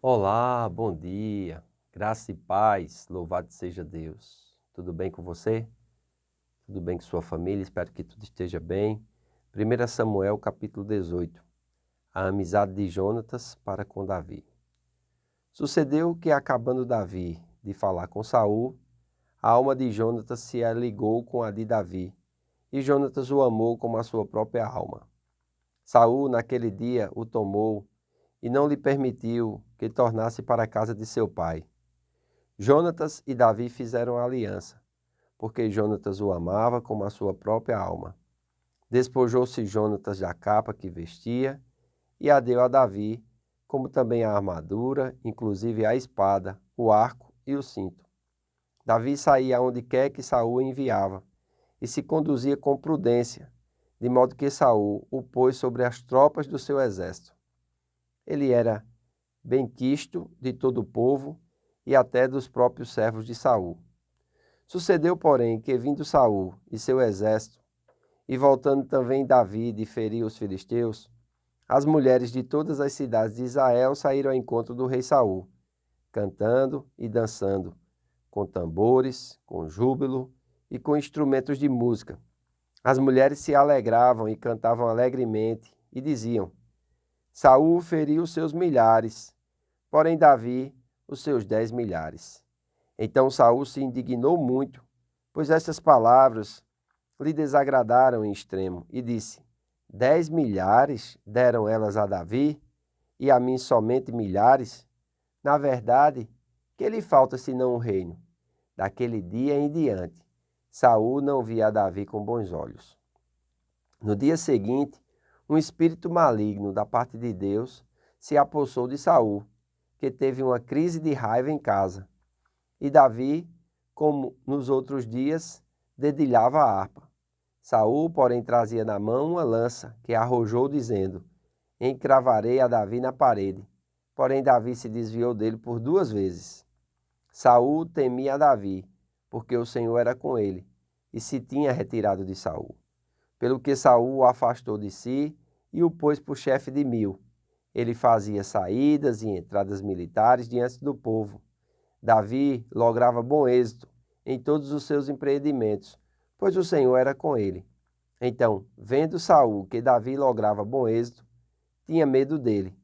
Olá, bom dia, graça e paz, louvado seja Deus. Tudo bem com você? Tudo bem com sua família? Espero que tudo esteja bem. 1 Samuel, capítulo 18. A amizade de Jonatas para com Davi. Sucedeu que, acabando Davi de falar com Saul, a alma de Jonatas se aligou com a de Davi, e Jonatas o amou como a sua própria alma. Saul, naquele dia, o tomou e não lhe permitiu que tornasse para a casa de seu pai. Jonatas e Davi fizeram aliança, porque Jonatas o amava como a sua própria alma. Despojou-se Jonatas da capa que vestia e a deu a Davi, como também a armadura, inclusive a espada, o arco e o cinto. Davi saía onde quer que Saul o enviava e se conduzia com prudência, de modo que Saul o pôs sobre as tropas do seu exército. Ele era benquisto de todo o povo e até dos próprios servos de Saul. Sucedeu, porém, que vindo Saul e seu exército, e voltando também Davi de ferir os filisteus, as mulheres de todas as cidades de Israel saíram ao encontro do rei Saul, cantando e dançando, com tambores, com júbilo e com instrumentos de música. As mulheres se alegravam e cantavam alegremente e diziam: Saul feriu os seus milhares, porém Davi os seus 10 milhares. Então Saul se indignou muito, pois essas palavras lhe desagradaram em extremo, e disse: 10 milhares deram elas a Davi, e a mim somente milhares? Na verdade, que lhe falta senão o reino? Daquele dia em diante, Saul não via Davi com bons olhos. No dia seguinte, um espírito maligno da parte de Deus se apossou de Saul, que teve uma crise de raiva em casa. E Davi, como nos outros dias, dedilhava a harpa. Saul, porém, trazia na mão uma lança, que arrojou, dizendo: Encravarei a Davi na parede. Porém, Davi se desviou dele por 2 vezes. Saul temia a Davi, porque o Senhor era com ele, e se tinha retirado de Saul. Pelo que Saul o afastou de si e o pôs por chefe de 1000. Ele fazia saídas e entradas militares diante do povo. Davi lograva bom êxito em todos os seus empreendimentos, pois o Senhor era com ele. Então, vendo Saul que Davi lograva bom êxito, tinha medo dele.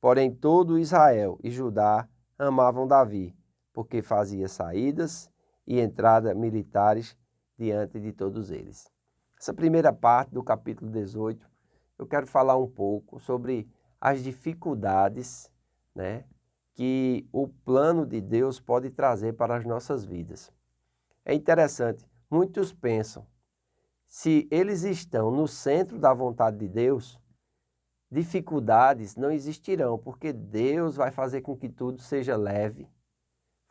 Porém, todo Israel e Judá amavam Davi, porque fazia saídas e entradas militares diante de todos eles. Essa primeira parte do capítulo 18, eu quero falar um pouco sobre as dificuldades, que o plano de Deus pode trazer para as nossas vidas. É interessante, muitos pensam, se eles estão no centro da vontade de Deus, dificuldades não existirão, porque Deus vai fazer com que tudo seja leve,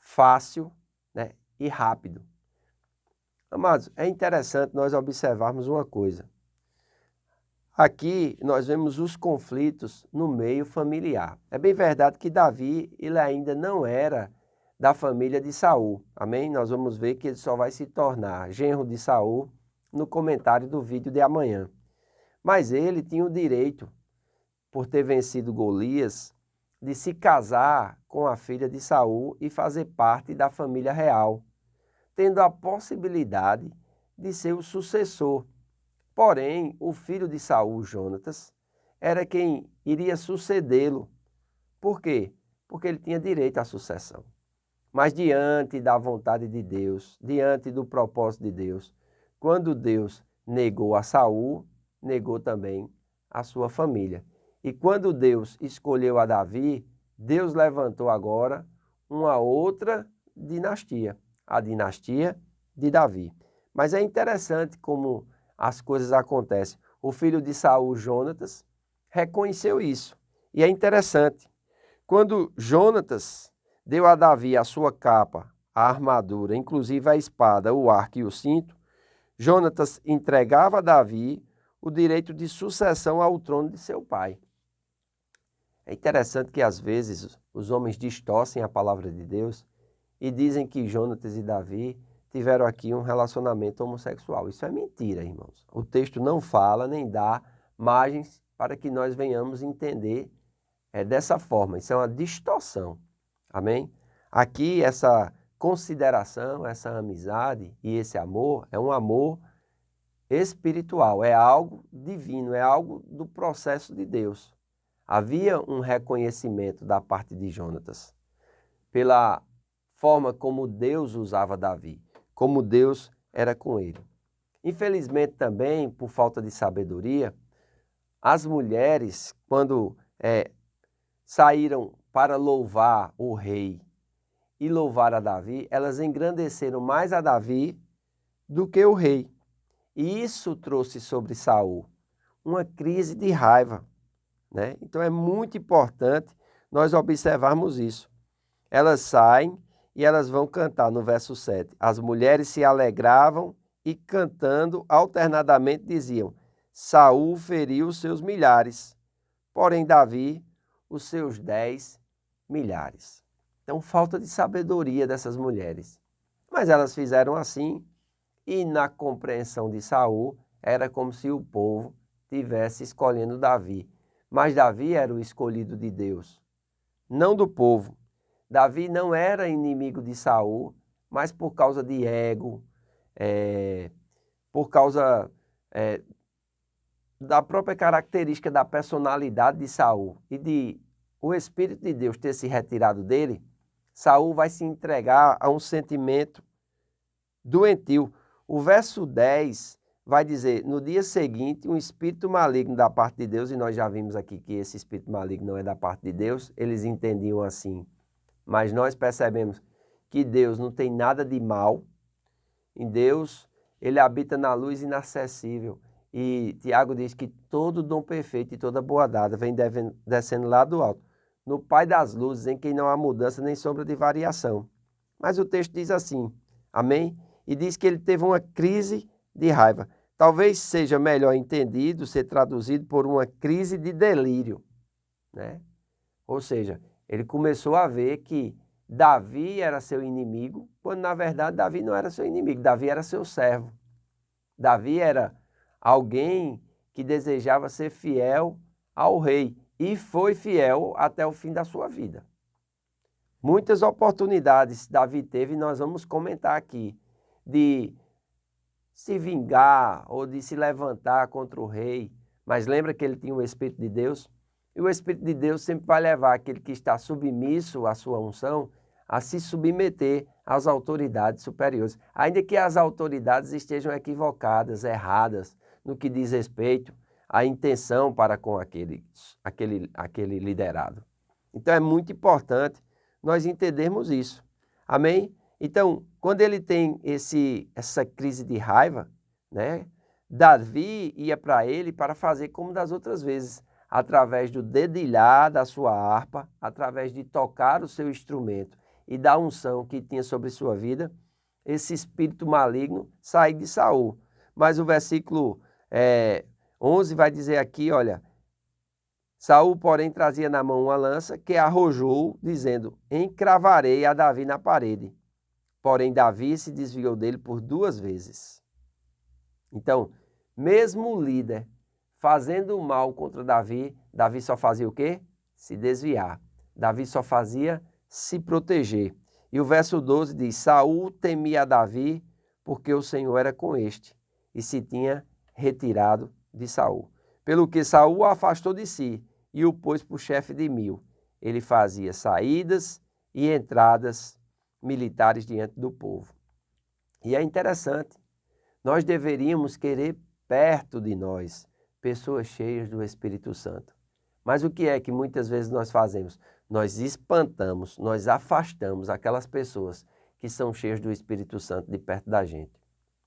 fácil, e rápido. Amados, é interessante nós observarmos uma coisa. Aqui nós vemos os conflitos no meio familiar. É bem verdade que Davi, ele ainda não era da família de Saul. Amém? Nós vamos ver que ele só vai se tornar genro de Saul no comentário do vídeo de amanhã. Mas ele tinha o direito, por ter vencido Golias, de se casar com a filha de Saul e fazer parte da família real, tendo a possibilidade de ser o sucessor. Porém, o filho de Saul, Jonatas, era quem iria sucedê-lo. Por quê? Porque ele tinha direito à sucessão. Mas diante da vontade de Deus, diante do propósito de Deus, quando Deus negou a Saul, negou também a sua família. E quando Deus escolheu a Davi, Deus levantou agora uma outra dinastia, a dinastia de Davi. Mas é interessante como as coisas acontecem. O filho de Saul, Jonatas, reconheceu isso. E é interessante, quando Jonatas deu a Davi a sua capa, a armadura, inclusive a espada, o arco e o cinto, Jonatas entregava a Davi o direito de sucessão ao trono de seu pai. É interessante que às vezes os homens distorcem a palavra de Deus e dizem que Jonatas e Davi tiveram aqui um relacionamento homossexual. Isso é mentira, irmãos. O texto não fala nem dá margens para que nós venhamos entender É dessa forma, isso é uma distorção. Amém? Aqui essa consideração, essa amizade e esse amor é um amor espiritual, é algo divino, é algo do processo de Deus. Havia um reconhecimento da parte de Jonatas pela forma como Deus usava Davi, como Deus era com ele. Infelizmente também, por falta de sabedoria, as mulheres, quando saíram para louvar o rei e louvar a Davi, elas engrandeceram mais a Davi do que o rei. E isso trouxe sobre Saul uma crise de raiva, né? Então é muito importante nós observarmos isso. Elas saem e elas vão cantar no verso 7. As mulheres se alegravam e cantando alternadamente diziam: Saul feriu os seus milhares, porém Davi os seus 10 milhares. Então falta de sabedoria dessas mulheres. Mas elas fizeram assim e na compreensão de Saul era como se o povo tivesse escolhendo Davi. Mas Davi era o escolhido de Deus, não do povo. Davi não era inimigo de Saul, mas por causa de ego, por causa da própria característica da personalidade de Saul e de o Espírito de Deus ter se retirado dele, Saul vai se entregar a um sentimento doentio. O verso 10 vai dizer, no dia seguinte, um espírito maligno da parte de Deus, e nós já vimos aqui que esse espírito maligno não é da parte de Deus, eles entendiam assim. Mas nós percebemos que Deus não tem nada de mal. Em Deus, ele habita na luz inacessível. E Tiago diz que todo dom perfeito e toda boa dádiva vem descendo lá do alto, no Pai das luzes, em quem não há mudança nem sombra de variação. Mas o texto diz assim, amém? E diz que ele teve uma crise de raiva. Talvez seja melhor entendido, ser traduzido por uma crise de delírio, né? Ou seja, ele começou a ver que Davi era seu inimigo, quando na verdade Davi não era seu inimigo, Davi era seu servo. Davi era alguém que desejava ser fiel ao rei e foi fiel até o fim da sua vida. Muitas oportunidades Davi teve, e nós vamos comentar aqui, de se vingar ou de se levantar contra o rei, mas lembra que ele tinha o Espírito de Deus? E o Espírito de Deus sempre vai levar aquele que está submisso à sua unção a se submeter às autoridades superiores, ainda que as autoridades estejam equivocadas, erradas, no que diz respeito à intenção para com aquele liderado. Então é muito importante nós entendermos isso. Amém? Então, quando ele tem essa crise de raiva, né, Davi ia para ele para fazer como das outras vezes, através do dedilhar da sua harpa, através de tocar o seu instrumento e da unção que tinha sobre sua vida, esse espírito maligno sair de Saul. Mas o versículo 11 vai dizer aqui, olha, Saul, porém, trazia na mão uma lança que arrojou, dizendo, encravarei a Davi na parede. Porém, Davi se desviou dele por 2 vezes. Então, mesmo o líder fazendo mal contra Davi, Davi só fazia o quê? Se desviar. Davi só fazia se proteger. E o verso 12 diz, Saul temia a Davi porque o Senhor era com este e se tinha retirado de Saul. Pelo que Saul o afastou de si e o pôs por chefe de 1000. Ele fazia saídas e entradas militares diante do povo. E é interessante, nós deveríamos querer perto de nós pessoas cheias do Espírito Santo. Mas o que é que muitas vezes nós fazemos? Nós espantamos, nós afastamos aquelas pessoas que são cheias do Espírito Santo de perto da gente.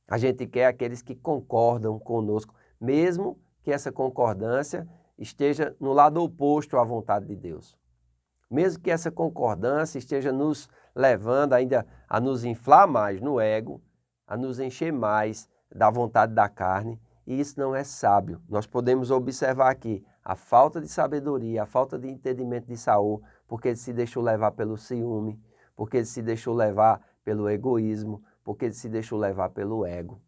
A gente quer aqueles que concordam conosco, mesmo que essa concordância esteja no lado oposto à vontade de Deus. Mesmo que essa concordância esteja nos levando ainda a nos inflar mais no ego, a nos encher mais da vontade da carne, e isso não é sábio. Nós podemos observar aqui a falta de sabedoria, a falta de entendimento de Saul, porque ele se deixou levar pelo ciúme, porque ele se deixou levar pelo egoísmo, porque ele se deixou levar pelo ego.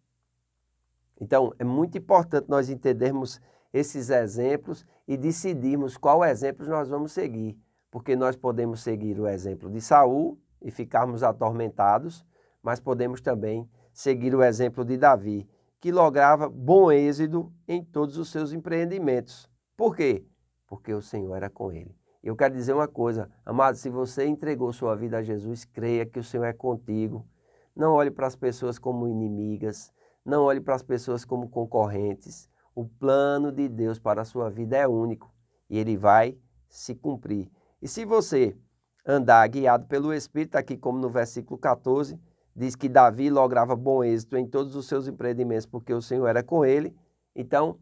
Então, é muito importante nós entendermos esses exemplos e decidirmos qual exemplo nós vamos seguir. Porque nós podemos seguir o exemplo de Saul e ficarmos atormentados, mas podemos também seguir o exemplo de Davi, que lograva bom êxito em todos os seus empreendimentos. Por quê? Porque o Senhor era com ele. Eu quero dizer uma coisa, amado, se você entregou sua vida a Jesus, creia que o Senhor é contigo. Não olhe para as pessoas como inimigas, não olhe para as pessoas como concorrentes. O plano de Deus para a sua vida é único e ele vai se cumprir. E se você andar guiado pelo Espírito, aqui como no versículo 14, diz que Davi lograva bom êxito em todos os seus empreendimentos porque o Senhor era com ele. Então,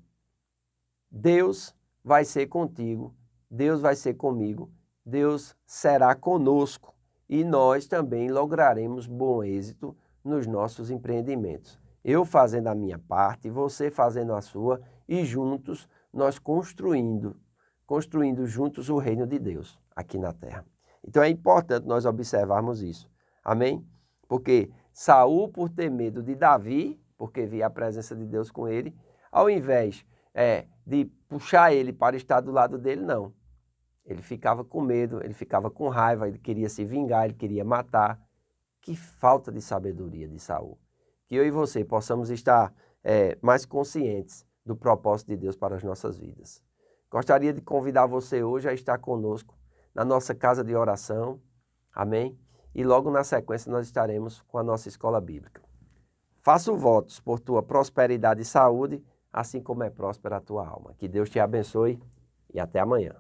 Deus vai ser contigo, Deus vai ser comigo, Deus será conosco e nós também lograremos bom êxito nos nossos empreendimentos. Eu fazendo a minha parte, você fazendo a sua e juntos nós construindo juntos o reino de Deus aqui na terra. Então é importante nós observarmos isso. Amém? Porque Saul, por ter medo de Davi, porque via a presença de Deus com ele, ao invés de puxar ele para estar do lado dele, não. Ele ficava com medo, ele ficava com raiva, ele queria se vingar, ele queria matar. Que falta de sabedoria de Saul. Que eu e você possamos estar mais conscientes do propósito de Deus para as nossas vidas. Gostaria de convidar você hoje a estar conosco na nossa casa de oração. Amém? E logo na sequência nós estaremos com a nossa escola bíblica. Faço votos por tua prosperidade e saúde, assim como é próspera a tua alma. Que Deus te abençoe e até amanhã.